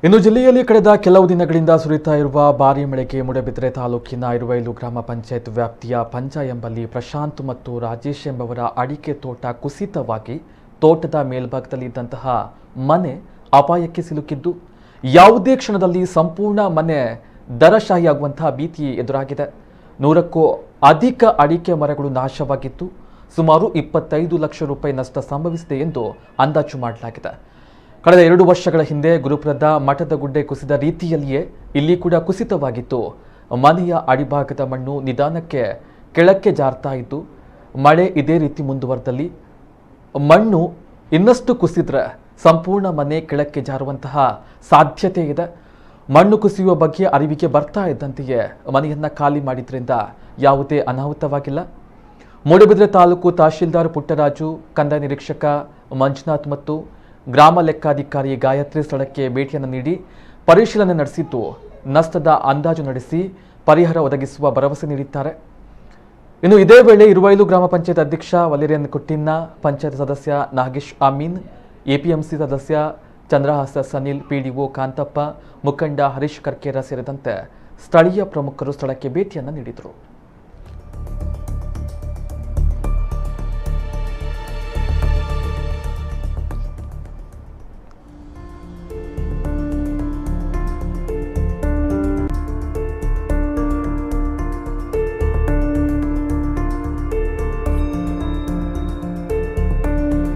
ಇನ್ನು ಜಿಲ್ಲೆಯಲ್ಲಿ ಕಳೆದ ಕೆಲವು ದಿನಗಳಿಂದ ಸುರಿತಾ ಇರುವ ಭಾರೀ ಮಳೆಗೆ ಮೂಡಬಿದರೆ ತಾಲೂಕಿನ ಇರುವೈಲು ಗ್ರಾಮ ಪಂಚಾಯತ್ ವ್ಯಾಪ್ತಿಯ ಪಂಜ ಎಂಬಲ್ಲಿ ಪ್ರಶಾಂತ್ ಮತ್ತು ರಾಜೇಶ್ ಎಂಬವರ ಅಡಿಕೆ ತೋಟ ಕುಸಿತವಾಗಿ ತೋಟದ ಮೇಲ್ಭಾಗದಲ್ಲಿ ಇದ್ದಂತಹ ಮನೆ ಅಪಾಯಕ್ಕೆ ಸಿಲುಕಿದ್ದು ಯಾವುದೇ ಕ್ಷಣದಲ್ಲಿ ಸಂಪೂರ್ಣ ಮನೆ ದರಶಾಹಿಯಾಗುವಂತಹ ಭೀತಿ ಎದುರಾಗಿದೆ. 100ಕ್ಕೂ ಅಧಿಕ ಅಡಿಕೆ ಮರಗಳು ನಾಶವಾಗಿದ್ದು ಸುಮಾರು 25 ಲಕ್ಷ ರೂಪಾಯಿ ನಷ್ಟ ಸಂಭವಿಸಿದೆ ಎಂದು ಅಂದಾಜು ಮಾಡಲಾಗಿದೆ. ಕಳೆದ 2 ವರ್ಷಗಳ ಹಿಂದೆ ಗುರುಪುರದ ಮಠದ ಗುಡ್ಡೆ ಕುಸಿದ ರೀತಿಯಲ್ಲಿಯೇ ಇಲ್ಲಿ ಕೂಡ ಕುಸಿತವಾಗಿತ್ತು. ಮನೆಯ ಅಡಿಭಾಗದ ಮಣ್ಣು ನಿಧಾನಕ್ಕೆ ಕೆಳಕ್ಕೆ ಜಾರ್ತಾ ಇದ್ದು ಮಳೆ ಇದೇ ರೀತಿ ಮುಂದುವರೆದಲ್ಲಿ ಮಣ್ಣು ಇನ್ನಷ್ಟು ಕುಸಿದ್ರೆ ಸಂಪೂರ್ಣ ಮನೆ ಕೆಳಕ್ಕೆ ಜಾರುವಂತಹ ಸಾಧ್ಯತೆ ಇದೆ. ಮಣ್ಣು ಕುಸಿಯುವ ಬಗ್ಗೆ ಅರಿವಿಗೆ ಬರ್ತಾ ಇದ್ದಂತೆಯೇ ಮನೆಯನ್ನ ಖಾಲಿ ಮಾಡಿದ್ರಿಂದ ಯಾವುದೇ ಅನಾಹುತವಾಗಿಲ್ಲ. ಮೂಡಬಿದರೆ ತಾಲೂಕು ತಹಶೀಲ್ದಾರ್ ಪುಟ್ಟರಾಜು, ಕಂದಾಯ ನಿರೀಕ್ಷಕ ಮಂಜುನಾಥ್ ಮತ್ತು ಗ್ರಾಮ ಲೆಕ್ಕಾಧಿಕಾರಿ ಗಾಯತ್ರಿ ಸ್ಥಳಕ್ಕೆ ಭೇಟಿಯನ್ನು ನೀಡಿ ಪರಿಶೀಲನೆ ನಡೆಸಿದ್ದು ನಷ್ಟದ ಅಂದಾಜು ನಡೆಸಿ ಪರಿಹಾರ ಒದಗಿಸುವ ಭರವಸೆ ನೀಡಿದ್ದಾರೆ. ಇನ್ನು ಇದೇ ವೇಳೆ ಇರುವೈಲು ಗ್ರಾಮ ಪಂಚಾಯತ್ ಅಧ್ಯಕ್ಷ ವಲೇರಿಯನ್ ಕುಟ್ಟಿನ್ನ, ಪಂಚಾಯತ್ ಸದಸ್ಯ ನಾಗೇಶ್ ಅಮೀನ್, ಎಪಿಎಂಸಿ ಸದಸ್ಯ ಚಂದ್ರಹಾಸ ಸನಿಲ್, ಪಿಡಿಒ ಕಾಂತಪ್ಪ, ಮುಖಂಡ ಹರೀಶ್ ಕರ್ಕೇರ ಸೇರಿದಂತೆ ಸ್ಥಳೀಯ ಪ್ರಮುಖರು ಸ್ಥಳಕ್ಕೆ ಭೇಟಿಯನ್ನು ನೀಡಿದರು.